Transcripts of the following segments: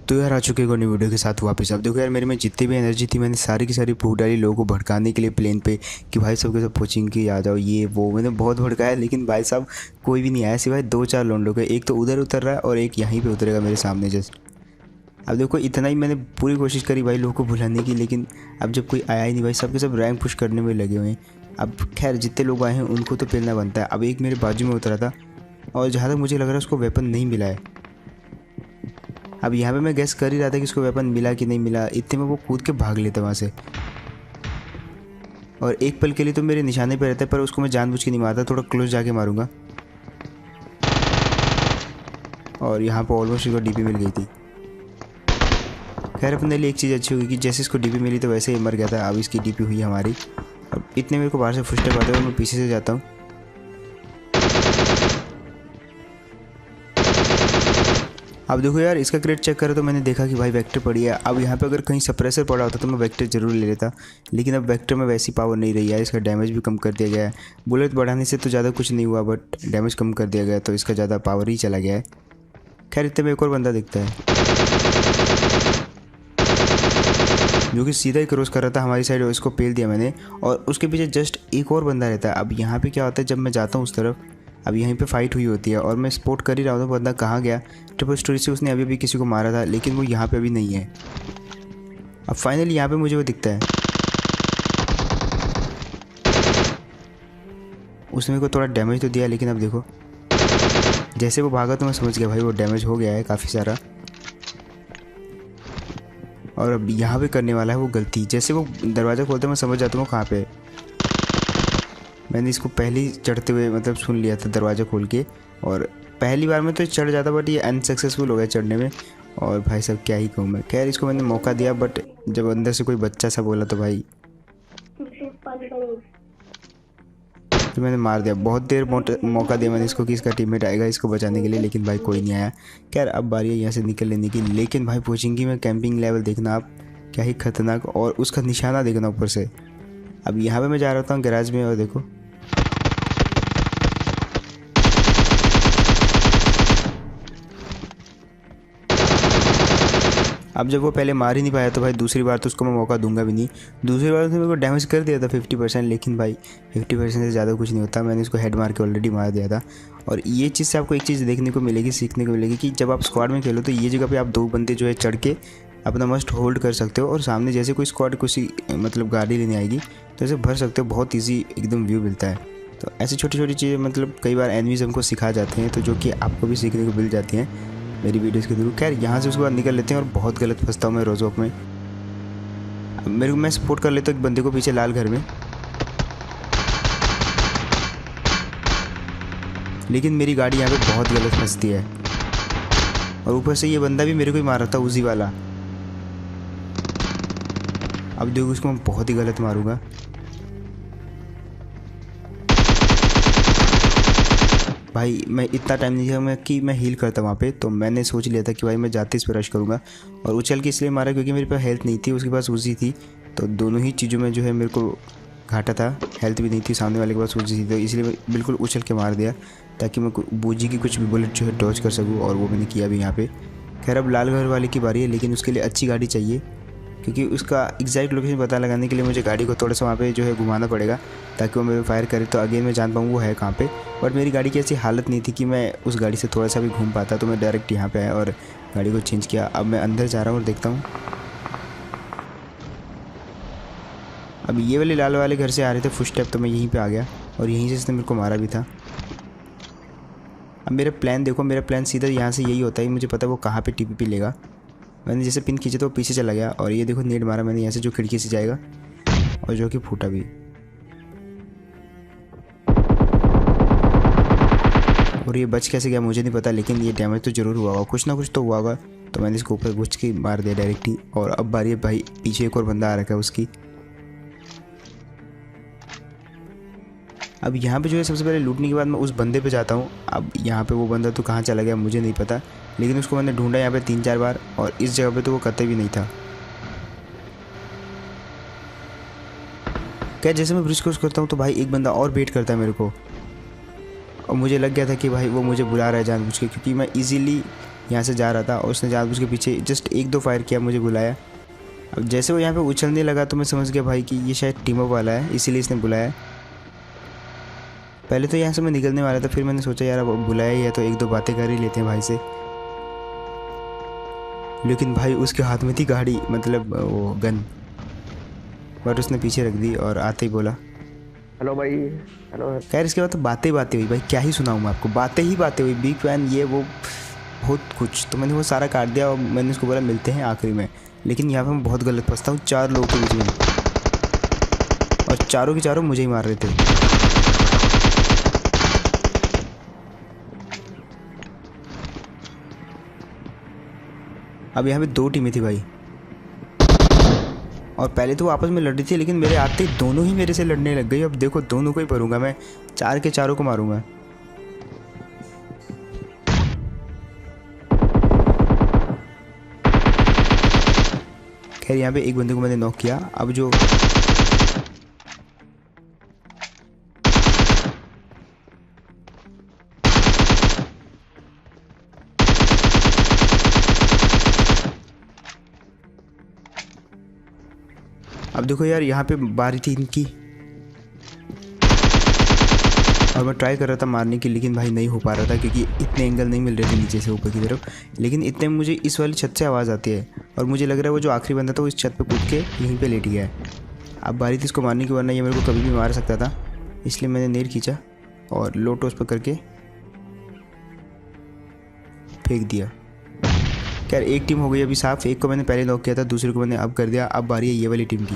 तो यार आ चुके हैं नई वीडियो के साथ वापस। अब देखो यार मेरे में जितनी भी एनर्जी थी मैंने सारी की सारी फूक डाली लोगों को भड़काने के लिए प्लेन पे कि भाई सबके सब कोचिंग की आ जाओ, ये वो मैंने बहुत भड़काया। लेकिन भाई साहब कोई भी नहीं आया सिवाय 2-4 लोंडों के। एक तो उधर उतर रहा है और एक यहीं पे उतरेगा मेरे सामने जस्ट। अब देखो इतना ही मैंने पूरी कोशिश करी भाई लोगों को भुलाने की, लेकिन अब जब कोई आया ही नहीं भाई, सबके सब रैंक पुश करने में लगे हुए हैं। अब खैर जितने लोग आए हैं उनको तो पेलना बनता है। अब एक मेरे बाजू में उतरा था और जहाँ तक मुझे लग रहा है उसको वेपन नहीं मिला है। अब यहाँ पे मैं गेस कर ही रहा था कि उसको वेपन मिला कि नहीं मिला, इतने में वो कूद के भाग लेता वहाँ से। और एक पल के लिए तो मेरे निशाने पे रहता है, पर उसको मैं जानबूझ के नहीं मारता, थोड़ा क्लोज जाके मारूंगा। और यहाँ पर ऑलमोस्ट इसको डीपी मिल गई थी। खैर अपने लिए एक चीज़ अच्छी होगी कि जैसे इसको डीपी मिली तो वैसे ही मर गया था। अब इसकी डीपी हुई हमारी। अब इतने मेरे को बाहर से फुटस्टेप आते हुए मैं पीछे से जाता हूँ। अब देखो यार इसका क्रेट चेक करो तो मैंने देखा कि भाई वेक्टर पड़ी है। अब यहाँ पे अगर कहीं सप्रेसर पड़ा होता तो मैं वेक्टर ज़रूर ले लेता, लेकिन अब वेक्टर में वैसी पावर नहीं रही है। इसका डैमेज भी कम कर दिया गया है। बुलेट बढ़ाने से तो ज़्यादा कुछ नहीं हुआ, बट डैमेज कम कर दिया गया तो इसका ज़्यादा पावर ही चला गया है। खैर इतने में एक और बंदा दिखता है जो कि सीधा ही क्रॉस कर रहा था हमारी साइड, और इसको पेल दिया मैंने। और उसके पीछे जस्ट एक और बंदा रहता है। अब यहाँ पे क्या होता है, जब मैं जाता हूँ उस तरफ, अब यहीं पे फाइट हुई होती है और मैं स्पॉट कर ही रहा हूँ बंदा कहाँ गया। ट्रिपल स्टोरी से उसने अभी भी किसी को मारा था, लेकिन वो यहाँ पे अभी नहीं है। अब फाइनली यहाँ पे मुझे वो दिखता है। उसने मेरे को थोड़ा डैमेज तो दिया, लेकिन अब देखो जैसे वो भागा तो मैं समझ गया भाई वो डैमेज हो गया है काफ़ी सारा। और अब यहाँ पे करने वाला है वो गलती। जैसे वो दरवाज़ा खोलते मैं समझ जाता हूँ वो कहाँ पे है। मैंने इसको पहले ही चढ़ते हुए मतलब सुन लिया था दरवाज़ा खोल के, और पहली बार में तो चढ़ जाता, बट ये अनसक्सेसफुल हो गया चढ़ने में। और भाई साहब क्या ही कहूँ मैं। खैर इसको मैंने मौका दिया, बट जब अंदर से कोई बच्चा सा बोला तो भाई तो मैंने मार दिया। बहुत देर मौका दिया मैंने इसको कि इसका टीममेट आएगा इसको बचाने के लिए, लेकिन भाई कोई नहीं आया। खैर अब बारी है यहाँ से निकल लेने की। लेकिन भाई पोचिंकी में कैंपिंग लेवल देखना आप, क्या ही खतरनाक, और उसका निशाना देखना ऊपर से। अब यहाँ पे मैं जा रहा था गैराज में और देखो अब जब वो पहले मार ही नहीं पाया तो भाई दूसरी बार तो उसको मैं मौका दूंगा भी नहीं। दूसरी बार तो मेरे को डैमेज कर दिया था 50%, लेकिन भाई 50% से ज़्यादा कुछ नहीं होता। मैंने उसको हेड मार के ऑलरेडी मार दिया था। और ये चीज़ से आपको एक चीज़ देखने को मिलेगी, सीखने को मिलेगी कि जब आप स्क्वाड में खेलो तो ये जगह पे आप 2 बंदे जो है चढ़ के अपना मस्ट होल्ड कर सकते हो, और सामने जैसे कोई स्क्वाड किसी मतलब गाड़ी लेने आएगी तो ऐसे भर सकते हो। बहुत ईजी एकदम व्यू मिलता है। तो ऐसी छोटी छोटी चीज़ें मतलब कई बार एनिमीज हमको सिखा जाते हैं, तो जो कि आपको भी सीखने को मिल जाती हैं मेरी वीडियोस के थ्रू। खैर यहाँ से उसके बाद निकल लेते हैं, और बहुत गलत फंसता हूँ मैं रोजॉक में। मेरे को मैं सपोर्ट कर लेता हूँ एक बंदे को पीछे लाल घर में, लेकिन मेरी गाड़ी यहाँ पे बहुत गलत फंसती है। और ऊपर से ये बंदा भी मेरे को ही मार रहा था, उसी वाला। अब देखो उसको मैं बहुत ही गलत मारूंगा। भाई मैं इतना टाइम नहीं था मैं कि मैं हील करता वहाँ पे, तो मैंने सोच लिया था कि भाई मैं जाते इस पर रश करूँगा। और उछल के इसलिए मारा क्योंकि मेरे पास हेल्थ नहीं थी, उसके पास उजी थी। तो दोनों ही चीज़ों में जो है मेरे को घाटा था। हेल्थ भी नहीं थी, सामने वाले के पास उजी थी, तो इसलिए मैं बिल्कुल उछल के मार दिया ताकि मैं बूजी की कुछ भी बुलेट जो है डॉज कर सकूँ, और वो मैंने किया भी यहाँ पर। खैर अब लाल घर वाले की बारी है, लेकिन उसके लिए अच्छी गाड़ी चाहिए, क्योंकि उसका एग्जैक्ट लोकेशन पता लगाने के लिए मुझे गाड़ी को थोड़ा सा वहाँ पे जो है घुमाना पड़ेगा ताकि वो मेरे फायर करे तो अगेन मैं जान पाऊँ वो है कहाँ पे। बट मेरी गाड़ी की ऐसी हालत नहीं थी कि मैं उस गाड़ी से थोड़ा सा भी घूम पाता, तो मैं डायरेक्ट यहाँ पे आया और गाड़ी को चेंज किया। अब मैं अंदर जा रहा हूँ और देखता हूँ। अब ये वाले लाल वाले घर से आ रहे थे फुटस्टेप, तो मैं यहीं पर आ गया और यहीं से इसने मेरे को मारा भी था। अब मेरा प्लान देखो, मेरा प्लान सीधा यहाँ से यही होता है, मुझे पता है वो कहाँ पर TPP लेगा। मैंने जैसे पिन खींचे तो वो पीछे चला गया, और ये देखो नेट मारा मैंने यहाँ से जो खिड़की से जाएगा, और जो कि फूटा भी। और ये बच कैसे गया मुझे नहीं पता, लेकिन ये डैमेज तो ज़रूर हुआ होगा, कुछ ना कुछ तो हुआ होगा। तो मैंने इसको ऊपर घुस के मार दिया डायरेक्ट ही। और अब बारी है भाई, पीछे एक और बंदा आ रखा है उसकी। अब यहाँ पे जो है सबसे पहले लूटने के बाद मैं उस बंदे पे जाता हूँ। अब यहाँ पे वो बंदा तो कहाँ चला गया मुझे नहीं पता, लेकिन उसको मैंने ढूंढा यहाँ पे 3-4 बार, और इस जगह पे तो वो कतई भी नहीं था। क्या जैसे मैं ब्रिज क्रॉस करता हूँ तो भाई एक बंदा और वेट करता है मेरे को, और मुझे लग गया था कि भाई वो मुझे बुला रहा है जानबूझ के, क्योंकि मैं इजीली यहाँ से जा रहा था और उसने जानबूझ के पीछे जस्ट 1-2 फायर किया, मुझे बुलाया। अब जैसे वो यहाँ पे उछलने लगा तो मैं समझ गया भाई कि ये शायद टीम अप वाला है, इसीलिए इसने बुलाया। पहले तो यहाँ से मैं निकलने वाला था, फिर मैंने सोचा यार अब बुलाया ही है तो 1-2 बातें कर ही लेते हैं भाई से। लेकिन भाई उसके हाथ में थी गाड़ी, मतलब वो गन, बट उसने पीछे रख दी और आते ही बोला हेलो भाई। हेलो। खैर इसके बाद तो बातें बातें हुई भाई, क्या ही सुनाऊँ मैं आपको, बातें ही बातें हुई, बिग फैन ये वो बहुत कुछ। तो मैंने वो सारा काट दिया और मैंने उसको बोला मिलते हैं आखिरी में। लेकिन यहाँ पे मैं बहुत गलत फंसता हूँ 4 लोगों के बीच में, और चारों के चारों मुझे ही मार रहे थे। अब यहाँ पे 2 टीमें थी भाई, और पहले तो वो आपस में लड़ रही थी, लेकिन मेरे आते ही दोनों ही मेरे से लड़ने लग गई। अब देखो दोनों को ही भरूंगा मैं, 4 के चारों को मारूंगा। खैर यहाँ पे एक बंदे को मैंने नॉक किया। अब जो अब देखो यार यहाँ पे बारी थी इनकी, और मैं ट्राई कर रहा था मारने की, लेकिन भाई नहीं हो पा रहा था क्योंकि इतने एंगल नहीं मिल रहे थे नीचे से ऊपर की तरफ। लेकिन इतने में मुझे इस वाली छत से आवाज़ आती है, और मुझे लग रहा है वो जो आखिरी बंदा था वो इस छत पे कूद के यहीं पे लेट गया है। अब बारी थी इसको मारने की, वरना ये मेरे को कभी भी मार सकता था, इसलिए मैंने नेर खींचा और लो टॉस पर करके फेंक दिया। खैर एक टीम हो गई अभी साफ, एक को मैंने पहले नॉक किया था, दूसरे को मैंने अब कर दिया। अब बारी है ये वाली टीम की,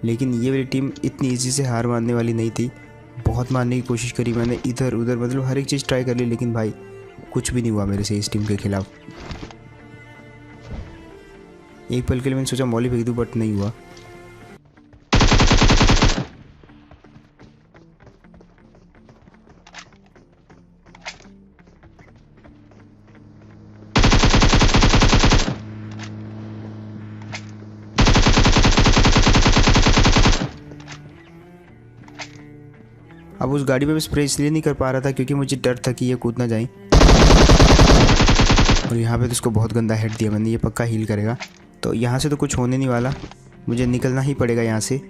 लेकिन ये वाली टीम इतनी ईजी से हार मानने वाली नहीं थी। बहुत मारने की कोशिश करी मैंने, इधर उधर, मतलब हर एक चीज़ ट्राई कर ली, लेकिन भाई कुछ भी नहीं हुआ मेरे से इस टीम के खिलाफ। एक पल के लिए मैंने सोचा मॉली फेंक दूँ, बट नहीं हुआ। अब उस गाड़ी पे भी स्प्रे इसलिए नहीं कर पा रहा था क्योंकि मुझे डर था कि ये कूद ना जाए, और यहाँ पे तो इसको बहुत गंदा हेड दिया मैंने, ये पक्का हील करेगा। तो यहाँ से तो कुछ होने नहीं वाला, मुझे निकलना ही पड़ेगा यहाँ से।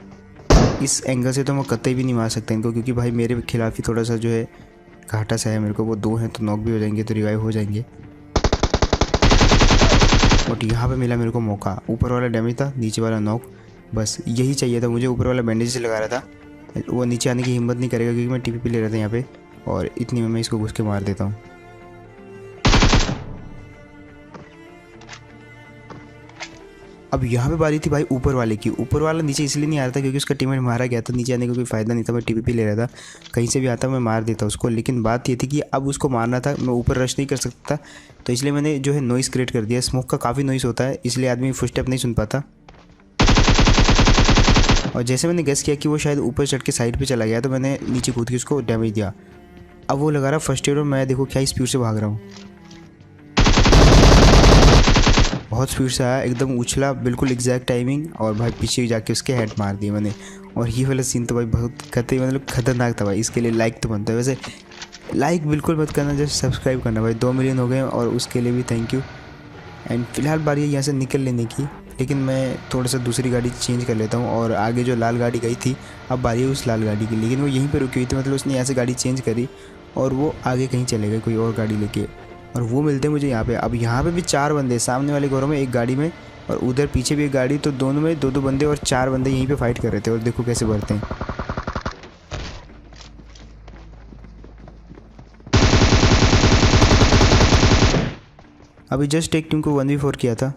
इस एंगल से तो मैं कतई भी नहीं मार सकता इनको, क्योंकि भाई मेरे खिलाफ ही थोड़ा सा जो है घाटा सा है मेरे को। वो 2 हैं तो नॉक भी हो जाएंगे, तो रिवाइव हो जाएंगे। बट यहाँ पे मिला मेरे को मौका, ऊपर वाला डैमेज था, नीचे वाला नॉक, बस यही चाहिए था मुझे। ऊपर वाला बैंडेज से लगा रहा था, वो नीचे आने की हिम्मत नहीं करेगा क्योंकि मैं टीपीपी ले रहा था यहाँ पे, और इतनी में मैं इसको घुस के मार देता हूँ। अब यहाँ पे बारी थी भाई ऊपर वाले की। ऊपर वाला नीचे इसलिए नहीं आ रहा था क्योंकि उसका टीममेट मारा गया था, नीचे आने का कोई फ़ायदा नहीं था, मैं टीपीपी ले रहा था, कहीं से भी आता मैं मार देता उसको। लेकिन बात ये थी कि अब उसको मारना था, मैं ऊपर रश नहीं कर सकता, तो इसलिए मैंने जो है नॉइस क्रिएट कर दिया। स्मोक का काफ़ी नॉइस होता है, इसलिए आदमी फुटस्टेप नहीं सुन पाता। और जैसे मैंने गेस किया कि वो शायद ऊपर चढ़ के साइड पे चला गया, तो मैंने नीचे कूद के उसको डैमेज दिया। अब वो लगा रहा फर्स्ट एड, और मैं देखो क्या स्पीड से भाग रहा हूँ, बहुत स्पीड से आया, एकदम उछला, बिल्कुल एग्जैक्ट टाइमिंग, और भाई पीछे जाके उसके हेड मार दिए मैंने। और ये वाला सीन तो भाई बहुत मतलब खतरनाक था भाई। इसके लिए लाइक तो बनता है, वैसे लाइक बिल्कुल मत करना, जस्ट सब्सक्राइब करना भाई। 2 मिलियन हो गए और उसके लिए भी थैंक यू। एंड फिलहाल बारी है यहाँ से निकल लेने की, लेकिन मैं थोड़ा सा दूसरी गाड़ी चेंज कर लेता हूँ। और आगे जो लाल गाड़ी गई थी, अब बारी है उस लाल गाड़ी की, लेकिन वो यहीं पे रुकी हुई थी, मतलब उसने यहाँ से गाड़ी चेंज करी और वो आगे कहीं चले गए कोई और गाड़ी लेके, और वो मिलते मुझे यहाँ पे। अब यहाँ पे भी 4 बंदे, सामने वाले घरों में एक गाड़ी में, और उधर पीछे भी एक गाड़ी, तो दोनों में 2-2 बंदे, और 4 बंदे यहीं पे फाइट कर रहे थे। और देखो कैसे बढ़ते हैं। अभी जस्ट एक टीम को 1v4 किया था,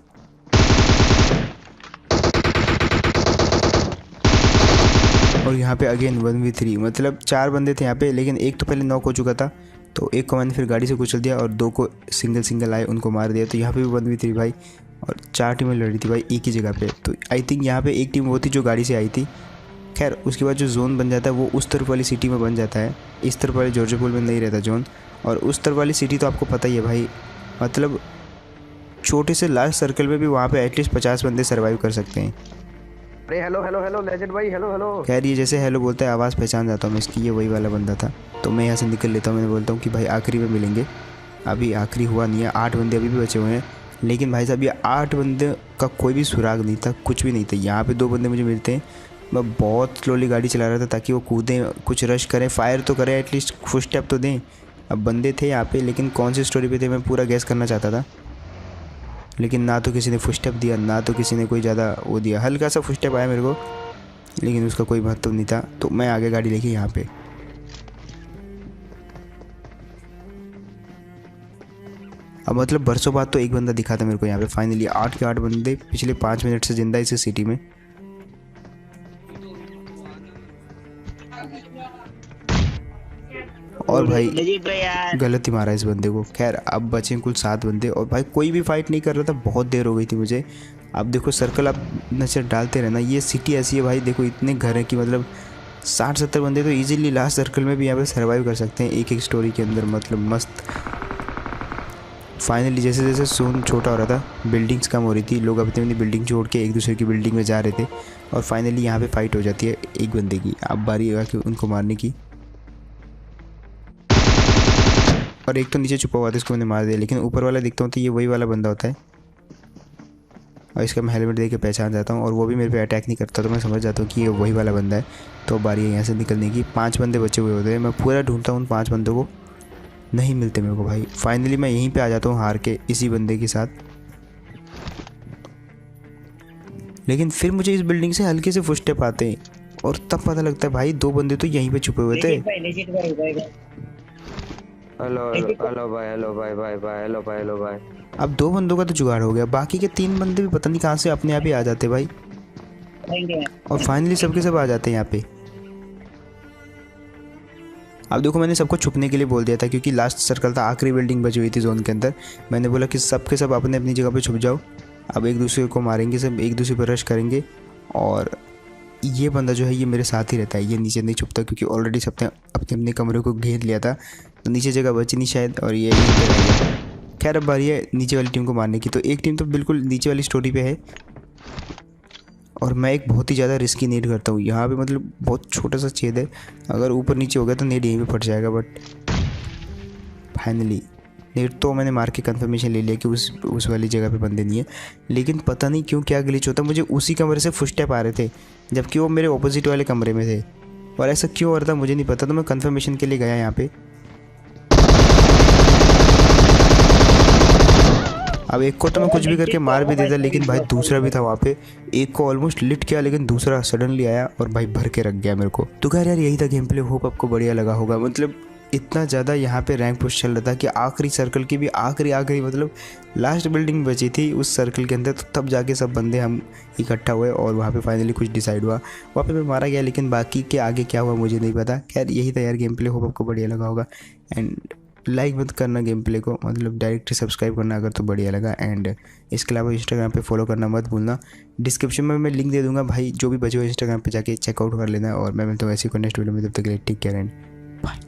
और यहाँ पे अगेन 1v3, मतलब 4 बंदे थे यहाँ पे, लेकिन एक तो पहले नॉक हो चुका था, तो एक को मैंने फिर गाड़ी से कुचल दिया, और 2 को सिंगल आए उनको मार दिया। तो यहाँ पे भी 1v3 भाई, और 4 टीमें लड़ रही थी भाई एक ही जगह पे। तो आई थिंक यहाँ पे एक टीम वो थी जो गाड़ी से आई थी। खैर उसके बाद जो जोन बन जाता है वो उस तरफ वाली सिटी में बन जाता है, इस तरफ वाले जॉर्जिया में नहीं रहता जोन। और उस तरफ वाली सिटी तो आपको पता ही है भाई, मतलब छोटे से लास्ट सर्कल में भी वहाँ पे एटलीस्ट 50 बंदे सर्वाइव कर सकते हैं। अरे हेलो हेलो हेलो लेजेंड भाई, हेलो हेलो। खैर ये जैसे हेलो बोलता है, आवाज़ पहचान जाता हूँ मैं इसकी, ये वही वाला बंदा था। तो मैं यहाँ से निकल लेता हूँ, मैंने बोलता हूँ कि भाई आखिरी में मिलेंगे, अभी आखिरी हुआ नहीं है, 8 बंदे अभी भी बचे हुए हैं। लेकिन भाई साहब ये 8 बंदे का कोई भी सुराग नहीं था, कुछ भी नहीं था। यहाँ पे 2 बंदे मुझे मिलते हैं। मैं बहुत स्लोली गाड़ी चला रहा था ताकि वो कूदें, कुछ रश करें, फायर तो करें, एटलीस्ट फुट स्टेप तो दें। अब बंदे थे यहाँ पे, लेकिन कौन सी स्टोरी पे थे मैं पूरा गैस करना चाहता था, लेकिन ना तो किसी ने फुट स्टेप दिया, ना तो किसी ने कोई ज़्यादा वो दिया। हल्का सा फुट स्टेप आया मेरे को, लेकिन उसका कोई महत्व नहीं था। तो मैं आगे गाड़ी लेके यहाँ पे, अब मतलब बरसों बाद तो एक बंदा दिखा था मेरे को यहाँ पे। फाइनली 8 के 8 बंदे पिछले 5 मिनट से जिंदा इस सिटी में। और भाई गलत ही मारा इस बंदे को। खैर अब बचे कुल 7 बंदे, और भाई कोई भी फाइट नहीं कर रहा था, बहुत देर हो गई थी मुझे। अब देखो सर्कल आप नजर डालते रहना, ये सिटी ऐसी है भाई, देखो इतने घर हैं कि मतलब 60-70 बंदे तो इजीली लास्ट सर्कल में भी यहाँ पे सर्वाइव कर सकते हैं एक एक स्टोरी के अंदर, मतलब मस्त। फाइनली जैसे जैसे जोन छोटा हो रहा था, बिल्डिंग्स कम हो रही थी, लोग अपनी अपनी बिल्डिंग छोड़ के एक दूसरे की बिल्डिंग में जा रहे थे, और फाइनली यहाँ पे फाइट हो जाती है एक बंदे की। अब बारी है कि उनको मारने की, और एक तो नीचे छुपा हुआ था, इसको मैंने मार दिया। लेकिन ऊपर वाला दिखता हूँ तो ये वही वाला बंदा होता है, और इसका मैं हेलमेट देख के पहचान जाता हूँ, और वो भी मेरे पे अटैक नहीं करता, तो मैं समझ जाता हूँ कि ये वही वाला बंदा है। तो बारी है यहाँ से निकलने की। 5 बंदे बचे हुए होते हैं, मैं पूरा ढूंढता हूँ उन 5 बंदों को, नहीं मिलते मेरे को भाई। फाइनली मैं यहीं पे आ जाता हूँ हार के इसी बंदे के साथ। लेकिन फिर मुझे इस बिल्डिंग से हल्के से फुटस्टेप आते हैं, और तब पता लगता है भाई 2 बंदे तो यहीं पे छुपे हुए थे। हेलो हेलो भाई, हेलो भाई भाई भाई, हेलो भाई, हेलो भाई। अब 2 बंदों का तो जुगाड़ हो गया, बाकी के 3 बंदे भी पता नहीं कहाँ से अपने आप ही आ जाते भाई, और फाइनली सबके सब आ जाते हैं यहाँ पे। अब देखो मैंने सबको छुपने के लिए बोल दिया था, क्योंकि लास्ट सर्कल था, आखिरी बिल्डिंग बची हुई थी जोन के अंदर। मैंने बोला कि सब के सब अपने अपनी जगह पे छुप जाओ, अब एक दूसरे को मारेंगे, सब एक दूसरे पर रश करेंगे। और ये बंदा जो है ये मेरे साथ ही रहता है, ये नीचे नहीं छुपता, क्योंकि ऑलरेडी सबने अपने अपने कमरे को घेर लिया था, तो नीचे जगह बची नहीं शायद, और ये यहीं पे रह गया। खैर अब बारी है नीचे वाली टीम को मारने की। तो एक टीम तो बिल्कुल नीचे वाली स्टोरी पे है, और मैं एक बहुत ही ज़्यादा रिस्की नेड करता हूँ यहाँ पे, मतलब बहुत छोटा सा छेद है, अगर ऊपर नीचे हो गया तो नेड यहीं पे फट जाएगा। बट फाइनली नेड तो मैंने मार के कंफर्मेशन ले लिया कि उस वाली जगह पे बंदे नहीं है। लेकिन पता नहीं क्यों क्या ग्लिच होता, मुझे उसी कमरे से फुटस्टेप आ रहे थे, जबकि वो मेरे ऑपोजिट वाले कमरे में थे, और ऐसा क्यों हो रहा था मुझे नहीं पता। तो मैं कंफर्मेशन के लिए गया यहाँ पे। अब एक को तो मैं कुछ भी करके मार भी देता, लेकिन भाई दूसरा भी था वहाँ पे, एक को ऑलमोस्ट लिट किया, लेकिन दूसरा सडनली आया और भाई भर के रख गया मेरे को। तो खैर यार यही था गेम प्ले, होप आपको बढ़िया लगा होगा। मतलब इतना ज़्यादा यहाँ पे रैंक पुश चल रहा था कि आखिरी सर्कल की भी आखिरी मतलब लास्ट बिल्डिंग बची थी उस सर्कल के अंदर, तो तब जाके सब बंदे हम इकट्ठा हुए, और वहाँ पे फाइनली कुछ डिसाइड हुआ, वहाँ पे मैं मारा गया, लेकिन बाकी के आगे क्या हुआ मुझे नहीं पता। खैर यही था यार गेम प्ले, होप आपको बढ़िया लगा होगा। एंड लाइक मत करना गेम प्ले को, मतलब डायरेक्टली सब्सक्राइब करना अगर तो बढ़िया लगा। एंड इसके अलावा इंस्टाग्राम पे फॉलो करना मत भूलना, डिस्क्रिप्शन में मैं लिंक दे दूंगा भाई, जो भी बचे हो इंस्टाग्राम पे जाके चेकआउट कर लेना। और मैं मिलता हूँ ऐसी कोई नेक्स्ट वीडियो में, तब तक के लिए टेक केयर एंड बाय।